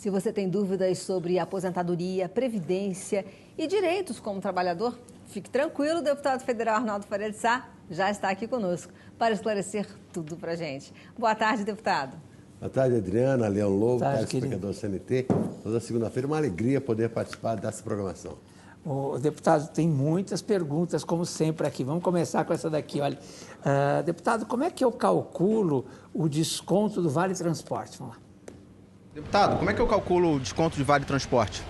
Se você tem dúvidas sobre aposentadoria, previdência e direitos como trabalhador, fique tranquilo, o deputado federal Arnaldo Faria de Sá já está aqui conosco para esclarecer tudo para a gente. Boa tarde, deputado. Boa tarde, Adriana, Leão Lobo, telespectador CNT. Toda segunda-feira, uma alegria poder participar dessa programação. O deputado tem muitas perguntas, como sempre, aqui. Vamos começar com essa daqui. Olha, deputado, como é que eu calculo o desconto do Vale Transporte? Vamos lá. Deputado, como é que eu calculo o desconto de Vale Transporte?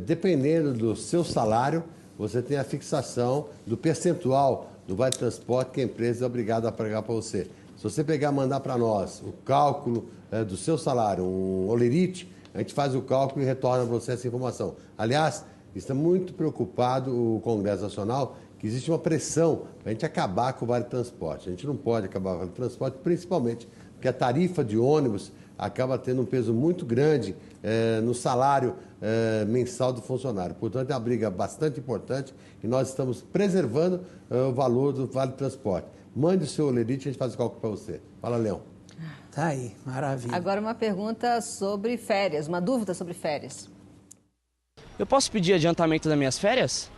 Dependendo do seu salário, você tem a fixação do percentual do Vale Transporte que a empresa é obrigada a pagar para você. Se você pegar e mandar para nós o cálculo do seu salário, um olerite, a gente faz o cálculo e retorna para você essa informação. Aliás, está muito preocupado o Congresso Nacional que existe uma pressão para a gente acabar com o Vale Transporte. A gente não pode acabar com o Vale Transporte, principalmente porque a tarifa de ônibus acaba tendo um peso muito grande no salário mensal do funcionário. Portanto, é uma briga bastante importante e nós estamos preservando o valor do Vale Transporte. Mande o seu olerite e a gente faz o cálculo para você. Fala, Leão. Tá aí, maravilha. Agora uma pergunta sobre férias, uma dúvida sobre férias. Eu posso pedir adiantamento das minhas férias?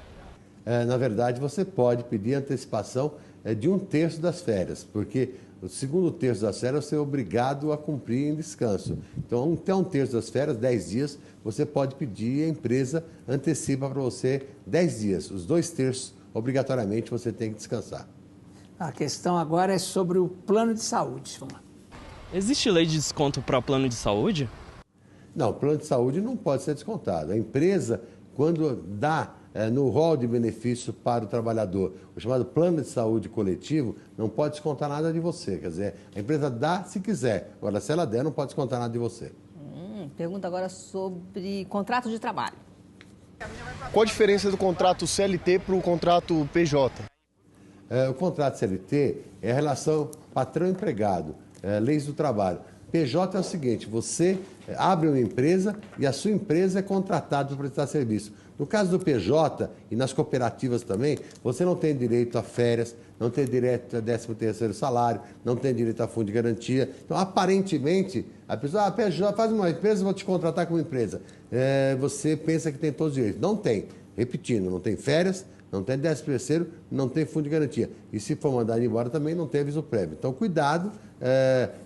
Na verdade, você pode pedir antecipação de 1/3 das férias, porque o segundo terço das férias você é obrigado a cumprir em descanso. Então, até 1/3 das férias, 10 dias, você pode pedir e a empresa antecipa para você 10 dias. Os 2/3, obrigatoriamente, você tem que descansar. A questão agora é sobre o plano de saúde. Vamos lá. Existe lei de desconto para o plano de saúde? Não, o plano de saúde não pode ser descontado. A empresa, quando dá no rol de benefício para o trabalhador, o chamado plano de saúde coletivo, não pode descontar nada de você. Quer dizer, a empresa dá se quiser. Agora, se ela der, não pode descontar nada de você. Pergunta agora sobre contrato de trabalho. Qual a diferença do contrato CLT para o contrato PJ? O contrato CLT é a relação patrão-empregado, leis do trabalho. PJ é o seguinte, você abre uma empresa e a sua empresa é contratada para prestar serviço. No caso do PJ e nas cooperativas também, você não tem direito a férias, não tem direito a 13º salário, não tem direito a fundo de garantia. Então, aparentemente, a pessoa, PJ, faz uma empresa, vou te contratar como empresa. Você pensa que tem todos os direitos. Não tem. Repetindo, não tem férias, não tem 13º, não tem fundo de garantia. E se for mandado embora também não tem aviso prévio. Então, cuidado,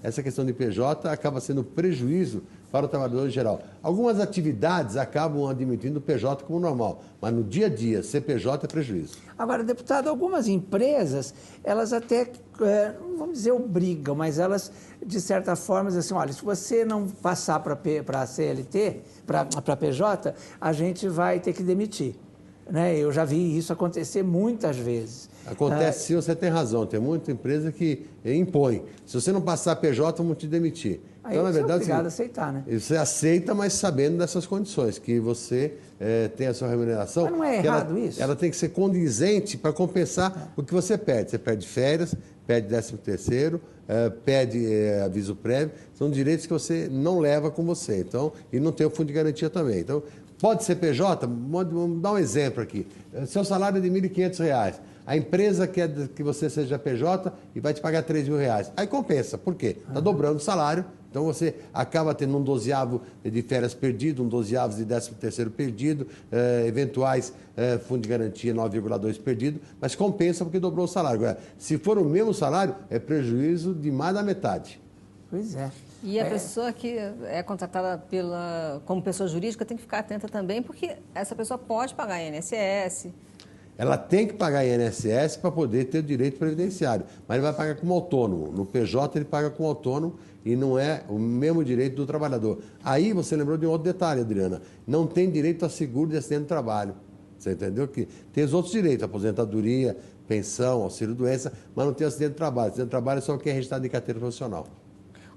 essa questão de PJ acaba sendo prejuízo para o trabalhador em geral. Algumas atividades acabam admitindo o PJ como normal, mas no dia a dia, CPJ é prejuízo. Agora, deputado, algumas empresas, elas até, não vamos dizer obrigam, mas elas, de certa forma, dizem assim, olha, se você não passar para CLT, para PJ, a gente vai ter que demitir. Né? Eu já vi isso acontecer muitas vezes. Acontece sim, você tem razão. Tem muita empresa que impõe. Se você não passar PJ, vamos te demitir. Aí então, na verdade, é obrigado a aceitar, né? Você aceita, mas sabendo dessas condições, que você tem a sua remuneração. Mas não é errado isso? Ela tem que ser condizente para compensar o que você perde. Você perde férias, perde 13º, pede aviso prévio. São direitos que você não leva com você. Então, e não tem o fundo de garantia também. Então, pode ser PJ? Vamos dar um exemplo aqui. Seu salário é de R$ 1.500. A empresa quer que você seja PJ e vai te pagar R$ 3.000. Aí compensa. Por quê? Está dobrando o salário. Então você acaba tendo um 12º de férias perdido, um 12º de 13º perdido, eventuais fundo de garantia 9,2 perdido, mas compensa porque dobrou o salário. Agora, se for o mesmo salário, é prejuízo de mais da metade. Pois é. E a pessoa que é contratada como pessoa jurídica tem que ficar atenta também, porque essa pessoa pode pagar INSS. Ela tem que pagar INSS para poder ter o direito previdenciário, mas ele vai pagar como autônomo. No PJ ele paga como autônomo e não é o mesmo direito do trabalhador. Aí você lembrou de um outro detalhe, Adriana, não tem direito a seguro de acidente do trabalho. Você entendeu? Que tem os outros direitos, aposentadoria, pensão, auxílio-doença, mas não tem acidente do trabalho. Acidente do trabalho é só quem é registrado em carteira profissional.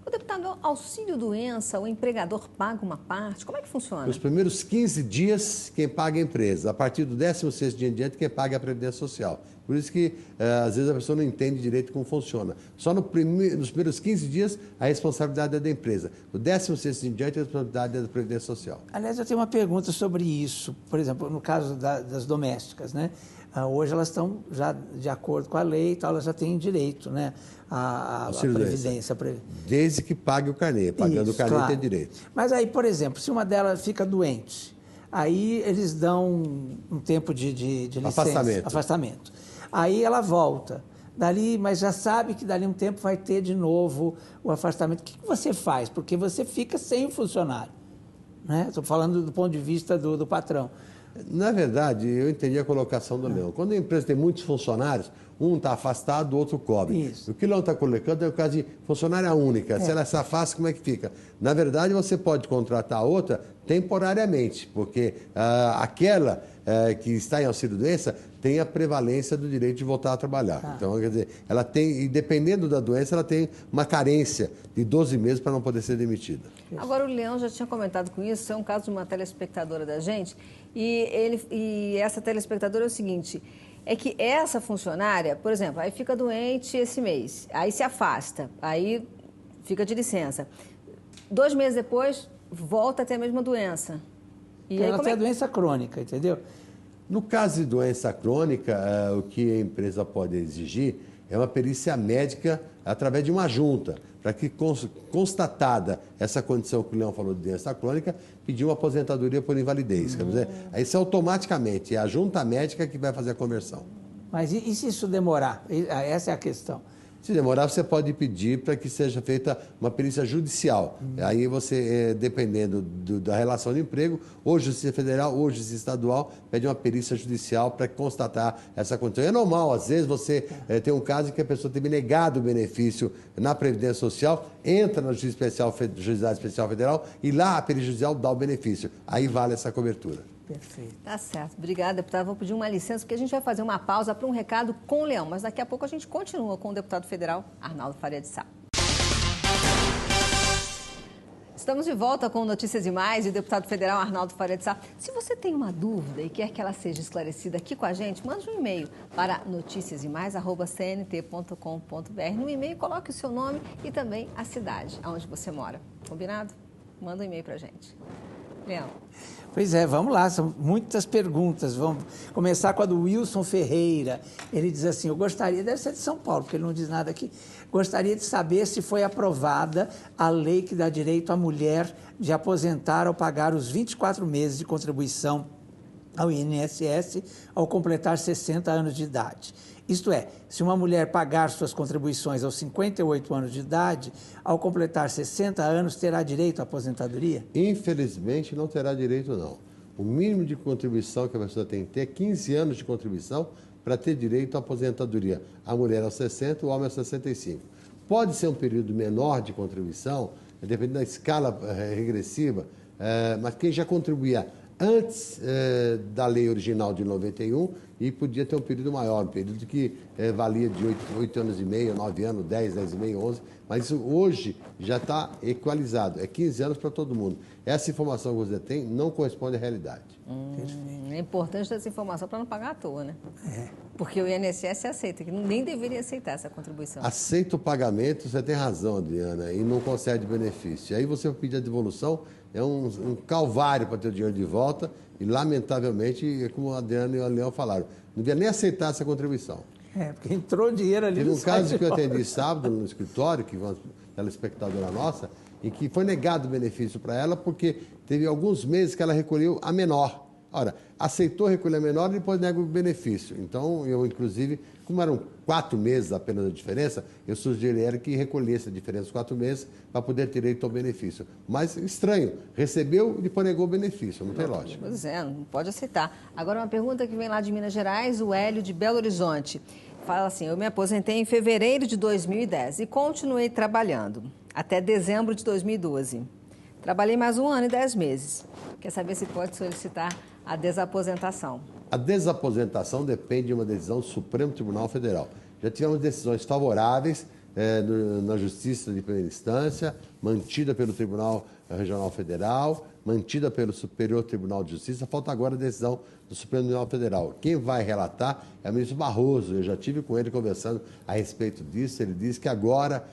O deputado, auxílio-doença, o empregador paga uma parte? Como é que funciona? Nos primeiros 15 dias, quem paga é a empresa. A partir do 16º dia em diante, quem paga é a Previdência Social. Por isso que, às vezes, a pessoa não entende direito como funciona. Só nos primeiros 15 dias, a responsabilidade é da empresa. Do 16º dia em diante, a responsabilidade é da Previdência Social. Aliás, eu tenho uma pergunta sobre isso. Por exemplo, no caso das domésticas, né? Hoje elas estão já de acordo com a lei, então elas já têm direito, né, à previdência. Desde que pague o carnê, pagando Isso, o carnê claro. tem direito. Mas aí, por exemplo, se uma delas fica doente, aí eles dão um tempo de licença, afastamento. Aí ela volta. Mas já sabe que dali um tempo vai ter de novo o afastamento. O que você faz? Porque você fica sem o funcionário. Né? Estou falando do ponto de vista do patrão. Na verdade, eu entendi a colocação do Leão. Quando a empresa tem muitos funcionários, um está afastado, o outro cobre. Isso. O que o Leão está colocando é o caso de funcionária única. Se ela se afasta, como é que fica? Na verdade, você pode contratar outra temporariamente, porque aquela que está em auxílio-doença tem a prevalência do direito de voltar a trabalhar. Então, quer dizer, ela tem, e dependendo da doença, ela tem uma carência de 12 meses para não poder ser demitida. Agora, o Leão já tinha comentado com isso, é um caso de uma telespectadora da gente, e essa telespectadora é o seguinte, é que essa funcionária, por exemplo, aí fica doente esse mês, aí se afasta, aí fica de licença. 2 meses depois, volta a ter a mesma doença. E ela tem a doença crônica, entendeu? No caso de doença crônica, o que a empresa pode exigir é uma perícia médica através de uma junta, para que, constatada essa condição que o Leão falou de doença crônica, pedir uma aposentadoria por invalidez. Quer dizer, aí isso automaticamente é a junta médica que vai fazer a conversão. Mas e se isso demorar? Essa é a questão. Se demorar, você pode pedir para que seja feita uma perícia judicial. Aí você, dependendo da relação de emprego, ou Justiça Federal ou Justiça Estadual, pede uma perícia judicial para constatar essa condição. É normal, às vezes você tem um caso em que a pessoa teve negado o benefício na Previdência Social, entra na Juizado Especial Federal e lá a perícia judicial dá o benefício. Aí vale essa cobertura. Perfeito. Tá certo. Obrigada, deputada. Vou pedir uma licença, porque a gente vai fazer uma pausa para um recado com o Leão, mas daqui a pouco a gente continua com o deputado federal Arnaldo Faria de Sá. Estamos de volta com Notícias e Mais e o deputado federal Arnaldo Faria de Sá. Se você tem uma dúvida e quer que ela seja esclarecida aqui com a gente, mande um e-mail para noticiasemais@cnt.com.br. No e-mail, coloque o seu nome e também a cidade onde você mora. Combinado? Manda um e-mail para a gente. Leão. Pois é, vamos lá, são muitas perguntas. Vamos começar com a do Wilson Ferreira. Ele diz assim, eu gostaria, deve ser de São Paulo, porque ele não diz nada aqui, gostaria de saber se foi aprovada a lei que dá direito à mulher de aposentar ao pagar os 24 meses de contribuição ao INSS ao completar 60 anos de idade. Isto é, se uma mulher pagar suas contribuições aos 58 anos de idade, ao completar 60 anos, terá direito à aposentadoria? Infelizmente, não terá direito, não. O mínimo de contribuição que a pessoa tem que ter é 15 anos de contribuição para ter direito à aposentadoria. A mulher aos 60, o homem aos 65. Pode ser um período menor de contribuição, dependendo da escala regressiva, mas quem já contribuía antes da lei original de 91 e podia ter um período maior, um período que valia de 8 anos e meio, 9 anos, 10, 10 e meio, 11, mas isso hoje já está equalizado, é 15 anos para todo mundo. Essa informação que você tem não corresponde à realidade. É importante ter essa informação para não pagar à toa, né? Porque o INSS aceita, que nem deveria aceitar essa contribuição. Aceita o pagamento, você tem razão, Adriana, e não concede benefício. Aí você pedir a devolução, é um calvário para ter o dinheiro de volta e, lamentavelmente, como a Adriana e o Leão falaram, não devia nem aceitar essa contribuição. Porque entrou dinheiro ali. Teve um caso que eu atendi sábado no escritório, que uma telespectadora nossa, em que foi negado o benefício para ela porque teve alguns meses que ela recolheu a menor. Ora, aceitou recolher a menor e depois nega o benefício. Então, eu, inclusive, como eram 4 meses apenas a diferença, eu sugeri a ela que recolhesse a diferença dos 4 meses para poder ter direito ao benefício. Mas, estranho, recebeu e depois negou o benefício, não tem lógica. Pois é, não pode aceitar. Agora, uma pergunta que vem lá de Minas Gerais, o Hélio de Belo Horizonte. Fala assim, eu me aposentei em fevereiro de 2010 e continuei trabalhando até dezembro de 2012. Trabalhei mais 1 ano e 10 meses. Quer saber se pode solicitar a desaposentação? A desaposentação depende de uma decisão do Supremo Tribunal Federal. Já tivemos decisões favoráveis na Justiça de Primeira Instância, mantida pelo Tribunal Regional Federal, mantida pelo Superior Tribunal de Justiça. Falta agora a decisão do Supremo Tribunal Federal. Quem vai relatar é o ministro Barroso. Eu já estive com ele conversando a respeito disso. Ele disse que agora,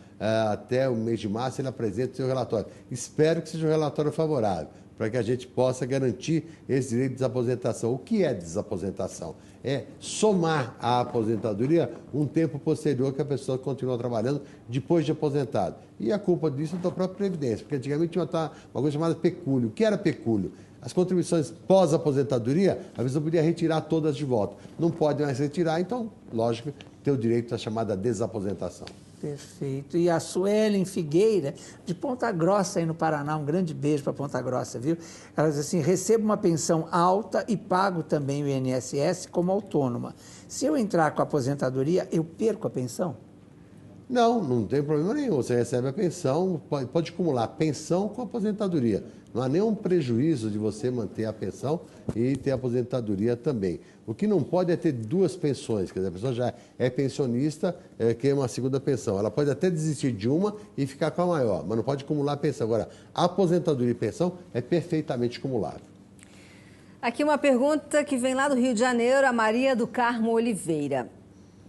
até o mês de março, ele apresenta o seu relatório. Espero que seja um relatório favorável. para que a gente possa garantir esse direito de desaposentação. O que é desaposentação? É somar à aposentadoria um tempo posterior que a pessoa continua trabalhando depois de aposentado. E a culpa disso é da própria Previdência, porque antigamente tinha uma coisa chamada pecúlio. O que era pecúlio? As contribuições pós-aposentadoria, a pessoa podia retirar todas de volta. Não pode mais retirar, então, lógico, tem o direito à chamada desaposentação. Perfeito. E a Suelen Figueira, de Ponta Grossa, aí no Paraná, um grande beijo para Ponta Grossa, viu? Ela diz assim, recebo uma pensão alta e pago também o INSS como autônoma. Se eu entrar com a aposentadoria, eu perco a pensão? Não, não tem problema nenhum. Você recebe a pensão, pode acumular pensão com aposentadoria. Não há nenhum prejuízo de você manter a pensão e ter a aposentadoria também. O que não pode é ter duas pensões, quer dizer, a pessoa já é pensionista, quer uma segunda pensão. Ela pode até desistir de uma e ficar com a maior, mas não pode acumular a pensão. Agora, a aposentadoria e pensão é perfeitamente acumulável. Aqui uma pergunta que vem lá do Rio de Janeiro, a Maria do Carmo Oliveira.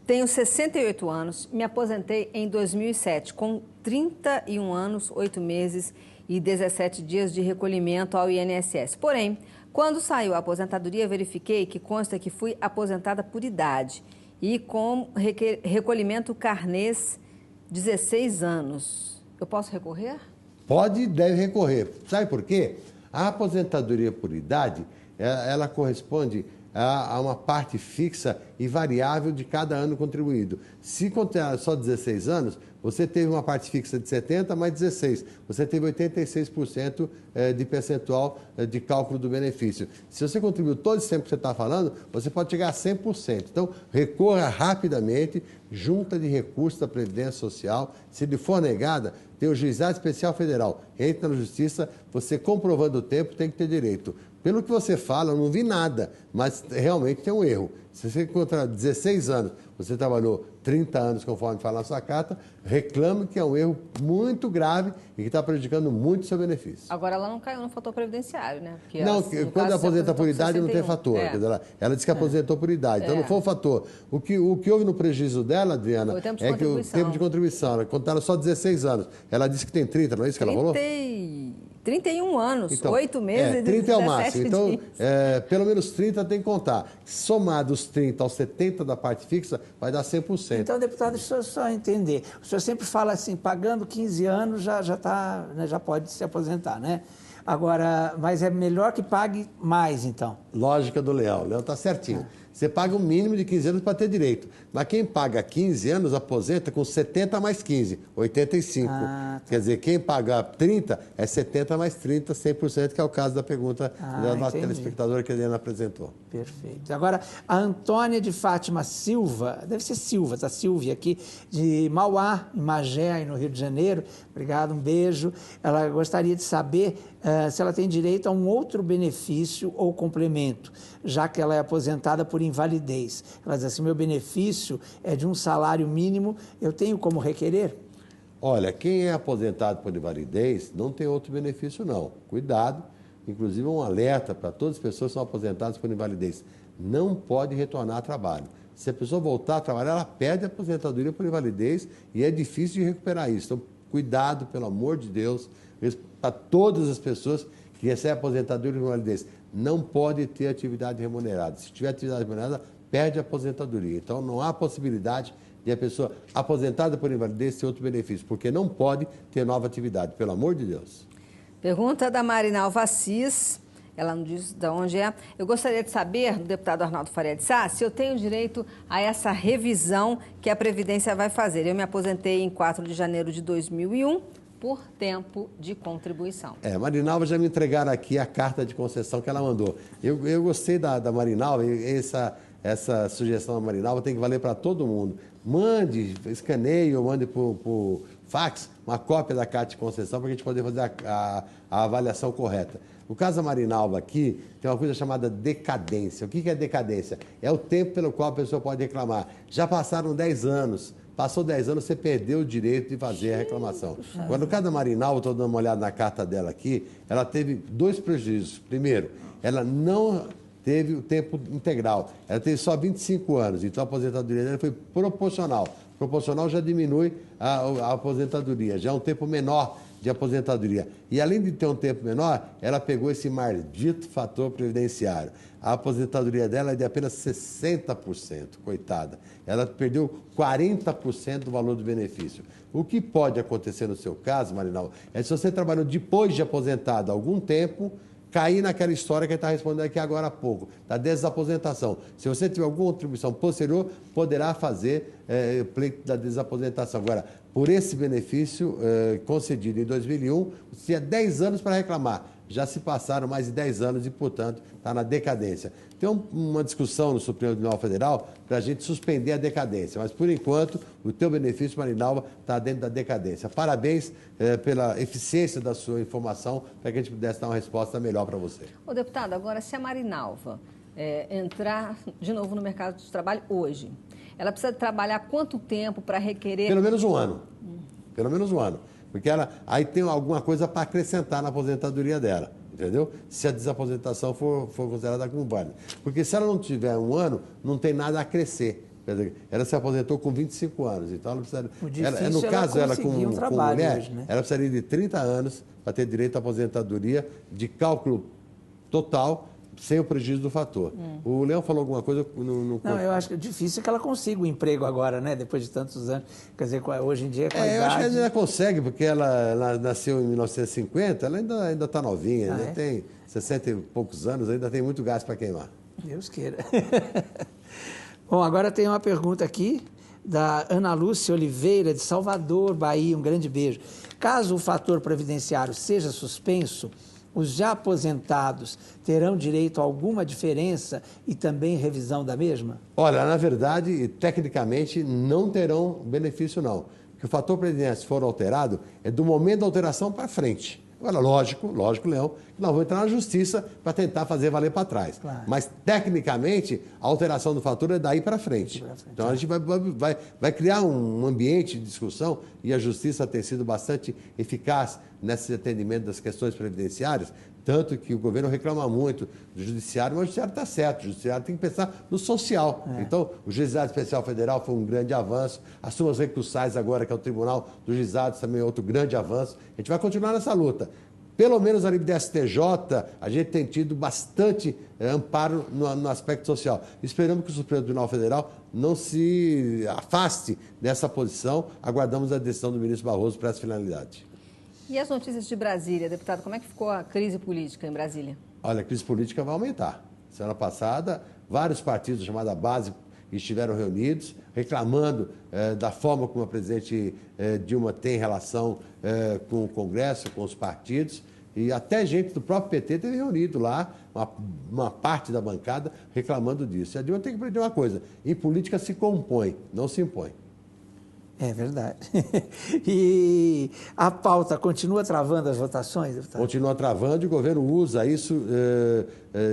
Tenho 68 anos, me aposentei em 2007, com 31 anos, 8 meses e 17 dias de recolhimento ao INSS. Porém, quando saiu a aposentadoria, verifiquei que consta que fui aposentada por idade e com recolhimento carnês 16 anos. Eu posso recorrer? Pode e deve recorrer. Sabe por quê? A aposentadoria por idade, ela corresponde a uma parte fixa e variável de cada ano contribuído. Se contar só 16 anos, você teve uma parte fixa de 70 mais 16. Você teve 86% de percentual de cálculo do benefício. Se você contribuiu todo esse tempo que você está falando, você pode chegar a 100%. Então, recorra rapidamente, junta de recursos da Previdência Social. Se lhe for negada, tem o Juizado Especial Federal. Entra na Justiça, você comprovando o tempo, tem que ter direito. Pelo que você fala, eu não vi nada, mas realmente tem um erro. Se você encontrar 16 anos, você trabalhou 30 anos, conforme fala na sua carta, reclame que é um erro muito grave e que está prejudicando muito o seu benefício. Agora, ela não caiu no fator previdenciário, né? Porque não, ela, quando aposenta por idade não tem fator. É. Quer dizer, ela disse que aposentou por idade, então não foi um fator. O que houve no prejuízo dela, Adriana, é que o tempo de contribuição, ela contaram só 16 anos. Ela disse que tem 30, não é isso que ela falou? 31 anos, então, 8 meses e 30 é o máximo. Então, dias. Pelo menos 30 tem que contar. Somado os 30 aos 70 da parte fixa, vai dar 100%. Então, deputado, deixa eu só entender. O senhor sempre fala assim, pagando 15 anos já pode se aposentar, né? Agora, mas é melhor que pague mais, então. Lógica do Leão. O Leão está certinho. Você paga um mínimo de 15 anos para ter direito. Mas quem paga 15 anos aposenta com 70 mais 15, 85. Tá. Quer dizer, quem paga 30 é 70 mais 30, 100%, que é o caso da pergunta da nossa telespectadora que a Helena apresentou. Perfeito. Agora, a Antônia de Fátima Silva, deve ser Silva, tá? Silvia aqui, de Mauá, em Magé, aí no Rio de Janeiro. Obrigado, um beijo. Ela gostaria de saber se ela tem direito a um outro benefício ou complemento, já que ela é aposentada por invalidez. Ela diz assim, meu benefício é de um salário mínimo, eu tenho como requerer? Olha, quem é aposentado por invalidez não tem outro benefício não. Cuidado, inclusive um alerta para todas as pessoas que são aposentadas por invalidez. Não pode retornar ao trabalho. Se a pessoa voltar a trabalhar, ela perde a aposentadoria por invalidez e é difícil de recuperar isso. Então, cuidado, pelo amor de Deus, para todas as pessoas que recebem aposentadoria por invalidez. Não pode ter atividade remunerada. Se tiver atividade remunerada, perde a aposentadoria. Então, não há possibilidade de a pessoa aposentada por invalidez ter outro benefício, porque não pode ter nova atividade, pelo amor de Deus. Pergunta da Marinalva Assis, ela não diz de onde é. Eu gostaria de saber, do deputado Arnaldo Faria de Sá, se eu tenho direito a essa revisão que a Previdência vai fazer. Eu me aposentei em 4 de janeiro de 2001, por tempo de contribuição. Marinalva já me entregaram aqui a carta de concessão que ela mandou. Eu gostei da Marinalva, essa sugestão da Marinalva tem que valer para todo mundo. Mande, escaneie ou mande por fax uma cópia da carta de concessão para a gente poder fazer a avaliação correta. O caso da Marinalva aqui tem uma coisa chamada decadência. O que é decadência? É o tempo pelo qual a pessoa pode reclamar. Já passaram 10 anos. Passou 10 anos, você perdeu o direito de fazer a reclamação. Agora, no caso da Marinalva, estou dando uma olhada na carta dela aqui, ela teve 2 prejuízos. Primeiro, ela não teve o tempo integral, ela teve só 25 anos, então a aposentadoria dela foi proporcional. Proporcional já diminui a aposentadoria, já é um tempo menor de aposentadoria. E além de ter um tempo menor, ela pegou esse maldito fator previdenciário. A aposentadoria dela é de apenas 60%, coitada. Ela perdeu 40% do valor do benefício. O que pode acontecer no seu caso, Marinalva, é se você trabalhou depois de aposentado há algum tempo, cair naquela história que ele está respondendo aqui agora há pouco, da desaposentação. Se você tiver alguma contribuição posterior, poderá fazer pleito da desaposentação. Agora, por esse benefício concedido em 2001, você tinha 10 anos para reclamar. Já se passaram mais de 10 anos e, portanto, está na decadência. Tem uma discussão no Supremo Tribunal Federal para a gente suspender a decadência, mas, por enquanto, o teu benefício, Marinalva, está dentro da decadência. Parabéns pela eficiência da sua informação para que a gente pudesse dar uma resposta melhor para você. Ô, deputado, agora, se a Marinalva entrar de novo no mercado de trabalho hoje, ela precisa trabalhar quanto tempo para requerer... Pelo menos um ano. Pelo menos um ano. Porque ela aí tem alguma coisa para acrescentar na aposentadoria dela, entendeu? Se a desaposentação for considerada como válida. Porque se ela não tiver um ano, não tem nada a crescer. Quer dizer, ela se aposentou com 25 anos, então ela precisa... no caso, ela com mulher, hoje, né? Ela precisaria de 30 anos para ter direito à aposentadoria de cálculo total, sem o prejuízo do fator. O Leão falou alguma coisa no... Não, eu acho que é difícil que ela consiga um emprego agora, né? Depois de tantos anos. Quer dizer, hoje em dia, com a idade... Eu acho que ela ainda consegue, porque ela nasceu em 1950, ela ainda está novinha, ainda tem 60 e poucos anos, ainda tem muito gás para queimar. Deus queira. Bom, agora tem uma pergunta aqui da Ana Lúcia Oliveira, de Salvador, Bahia. Um grande beijo. Caso o fator previdenciário seja suspenso, os já aposentados terão direito a alguma diferença e também revisão da mesma? Olha, na verdade, tecnicamente, não terão benefício, não. Porque o fator previdenciário, se for alterado, é do momento da alteração para frente. Agora, lógico, Leão, que nós vamos entrar na justiça para tentar fazer valer para trás. Claro. Mas, tecnicamente, a alteração do fator é daí para frente. Então, a gente vai criar um ambiente de discussão e a justiça tem sido bastante eficaz nesse atendimento das questões previdenciárias, tanto que o governo reclama muito do judiciário, mas o judiciário está certo, o judiciário tem que pensar no social. Então, o Juizado Especial Federal foi um grande avanço, as suas recursais agora, que é o Tribunal dos Juizados, também é outro grande avanço. A gente vai continuar nessa luta. Pelo menos a nível do STJ, a gente tem tido bastante amparo no aspecto social. Esperamos que o Supremo Tribunal Federal não se afaste dessa posição. Aguardamos a decisão do ministro Barroso para essa finalidade. E as notícias de Brasília, deputado, como é que ficou a crise política em Brasília? Olha, a crise política vai aumentar. Semana passada, vários partidos da chamada base estiveram reunidos, reclamando da forma como a presidente Dilma tem relação com o Congresso, com os partidos, e até gente do próprio PT teve reunido lá, uma parte da bancada, reclamando disso. E a Dilma tem que aprender uma coisa, em política se compõe, não se impõe. É verdade. E a pauta continua travando as votações, deputado? Continua travando e o governo usa isso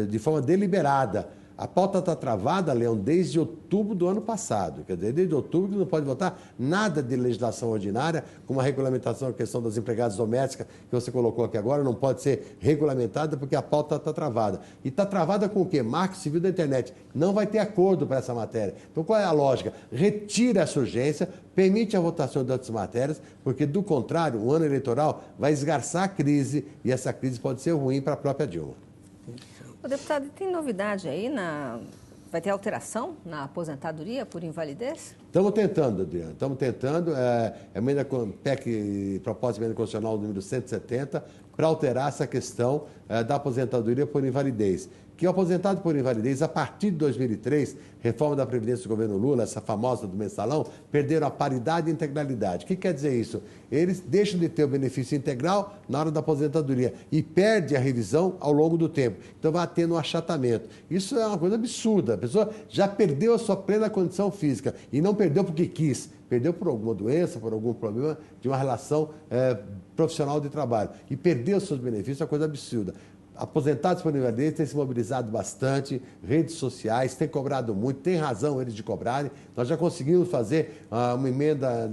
de forma deliberada. A pauta está travada, Leão, desde outubro do ano passado. Quer dizer, desde outubro que não pode votar nada de legislação ordinária, como a regulamentação da questão das empregadas domésticas, que você colocou aqui agora, não pode ser regulamentada porque a pauta está travada. E está travada com o quê? Marco Civil da Internet. Não vai ter acordo para essa matéria. Então, qual é a lógica? Retira essa urgência, permite a votação de outras matérias, porque, do contrário, o ano eleitoral vai esgarçar a crise e essa crise pode ser ruim para a própria Dilma. O deputado, tem novidade aí? Vai ter alteração na aposentadoria por invalidez? Estamos tentando, Adriano. Estamos tentando. Emenda PEC, proposta de emenda constitucional número 170, para alterar essa questão da aposentadoria por invalidez. Que o aposentado por invalidez, a partir de 2003, reforma da Previdência do governo Lula, essa famosa do mensalão, perderam a paridade e integralidade. O que quer dizer isso? Eles deixam de ter o benefício integral na hora da aposentadoria e perde a revisão ao longo do tempo. Então vai tendo um achatamento. Isso é uma coisa absurda. A pessoa já perdeu a sua plena condição física e não perdeu porque quis. Perdeu por alguma doença, por algum problema de uma relação profissional de trabalho. E perdeu os seus benefícios, é uma coisa absurda. Aposentados por invalidez têm se mobilizado bastante, redes sociais, têm cobrado muito, tem razão eles de cobrarem. Nós já conseguimos fazer uma emenda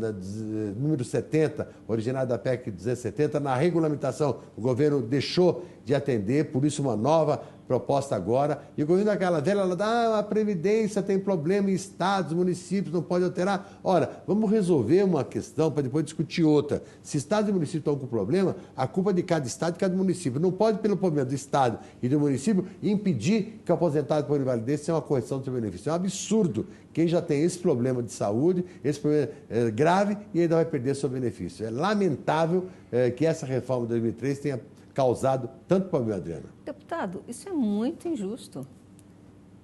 número 70, originária da PEC 270, na regulamentação. O governo deixou de atender, por isso uma nova proposta agora, e o governo daquela velha, ela a Previdência tem problema em estados, municípios, não pode alterar. Ora, vamos resolver uma questão para depois discutir outra. Se estados e municípios estão com problema, a culpa é de cada estado e cada município. Não pode, pelo problema do estado e do município, impedir que o aposentado por invalidez tenha uma correção do seu benefício. É um absurdo quem já tem esse problema de saúde, esse problema grave, e ainda vai perder seu benefício. É lamentável que essa reforma de 2003 tenha causado tanto problema, Adriana. Deputado, isso é muito injusto.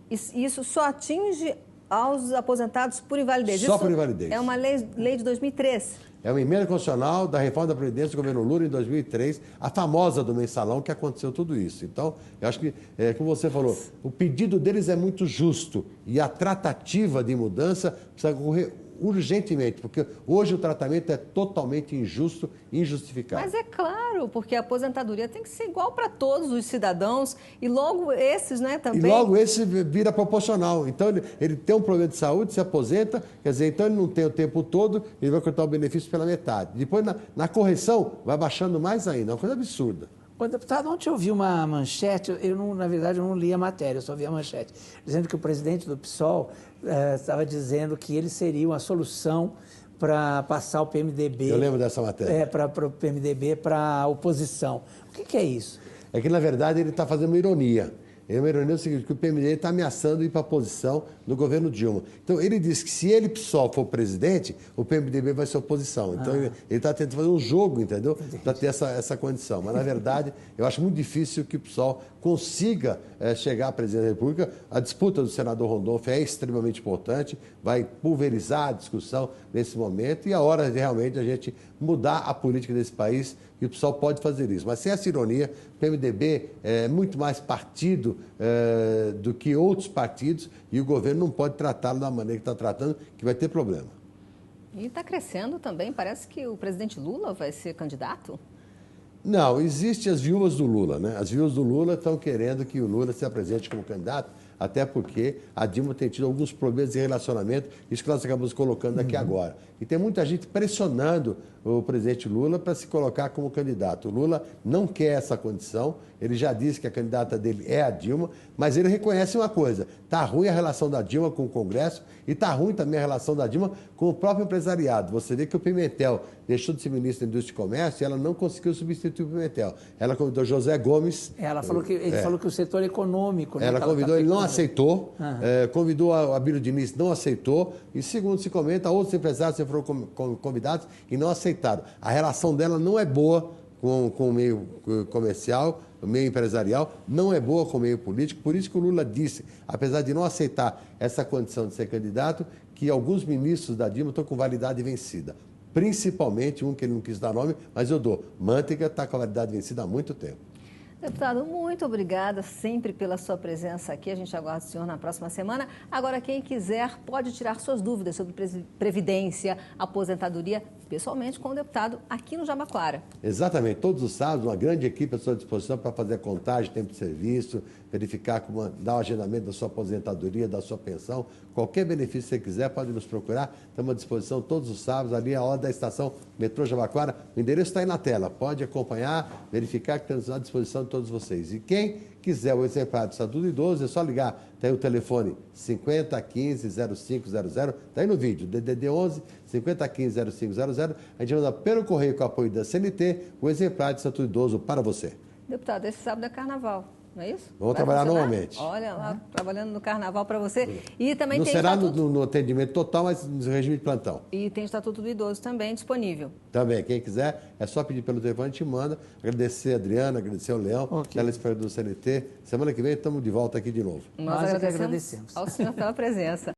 Isso só atinge aos aposentados por invalidez. Só isso por invalidez. É uma lei de 2003. É uma emenda constitucional da reforma da Previdência do governo Lula em 2003, a famosa do mensalão, que aconteceu tudo isso. Então, eu acho que, como você falou, o pedido deles é muito justo e a tratativa de mudança precisa ocorrer urgentemente, porque hoje o tratamento é totalmente injusto e injustificado. Mas é claro, porque a aposentadoria tem que ser igual para todos os cidadãos e logo esses, né, também... E logo esse vira proporcional. Então, ele tem um problema de saúde, se aposenta, quer dizer, então ele não tem o tempo todo, ele vai cortar o benefício pela metade. Depois, na correção, vai baixando mais ainda, é uma coisa absurda. Ô, deputado, ontem eu vi uma manchete, na verdade eu não li a matéria, eu só vi a manchete, dizendo que o presidente do PSOL estava dizendo que ele seria uma solução para passar o PMDB... Eu lembro dessa matéria. Para o PMDB, para a oposição. O que é isso? É que, na verdade, ele está fazendo uma ironia. Uma ironia é o seguinte, que o PMDB está ameaçando ir para a oposição no governo Dilma. Então, ele disse que se ele, PSOL, for presidente, o PMDB vai ser oposição. Então, ele está tentando fazer um jogo, entendeu? Para ter essa condição. Mas, na verdade, eu acho muito difícil que o PSOL consiga chegar à presidência da República. A disputa do senador Rondolph é extremamente importante, vai pulverizar a discussão nesse momento e a hora de realmente a gente mudar a política desse país, e o PSOL pode fazer isso. Mas sem essa ironia, o PMDB é muito mais partido do que outros partidos e o governo não pode tratá-lo da maneira que está tratando, que vai ter problema. E está crescendo também, parece que o presidente Lula vai ser candidato? Não, existem as viúvas do Lula, né? As viúvas do Lula estão querendo que o Lula se apresente como candidato, até porque a Dilma tem tido alguns problemas de relacionamento, isso que nós acabamos colocando aqui agora. E tem muita gente pressionando o presidente Lula para se colocar como candidato. O Lula não quer essa condição, ele já disse que a candidata dele é a Dilma, mas ele reconhece uma coisa, está ruim a relação da Dilma com o Congresso e está ruim também a relação da Dilma com o próprio empresariado. Você vê que o Pimentel deixou de ser ministro da Indústria e Comércio e ela não conseguiu substituir o Pimentel. Ela convidou José Gomes... Ela falou que, ele falou que o setor econômico... Né, ela convidou, ele não aceitou, convidou a Abílio Diniz, não aceitou, e segundo se comenta, outros empresários foram convidados e não aceitaram. A relação dela não é boa com o meio comercial, o meio empresarial, não é boa com o meio político, por isso que o Lula disse, apesar de não aceitar essa condição de ser candidato, que alguns ministros da Dilma estão com validade vencida. Principalmente um que ele não quis dar nome, mas eu dou. Manteiga está com a validade vencida há muito tempo. Deputado, muito obrigada sempre pela sua presença aqui. A gente aguarda o senhor na próxima semana. Agora, quem quiser pode tirar suas dúvidas sobre previdência, aposentadoria, pessoalmente com o deputado aqui no Jabaquara. Exatamente. Todos os sábados, uma grande equipe à sua disposição para fazer a contagem, tempo de serviço, verificar, dar o agendamento da sua aposentadoria, da sua pensão. Qualquer benefício que você quiser, pode nos procurar. Estamos à disposição todos os sábados, ali a hora da estação metrô Jabaquara. O endereço está aí na tela. Pode acompanhar, verificar que estamos à disposição de todos vocês. E quem quiser o exemplar do Estatuto do Idoso, é só ligar. Tem o telefone 5015-0500, está aí no vídeo, DDD 11 5015-0500. A gente manda pelo correio com o apoio da CNT o exemplar do Estatuto do Idoso para você. Deputado, esse sábado é carnaval, não é isso? Vamos trabalhar normalmente. Olha lá, trabalhando no carnaval para você. E também não tem será estatuto... no atendimento total, mas no regime de plantão. E tem Estatuto do Idoso também disponível. Também, quem quiser, é só pedir pelo telefone, a gente manda. Agradecer a Adriana, agradecer ao Leão, telespectador do CNT. Semana que vem estamos de volta aqui de novo. Nós agradecemos ao senhor pela presença.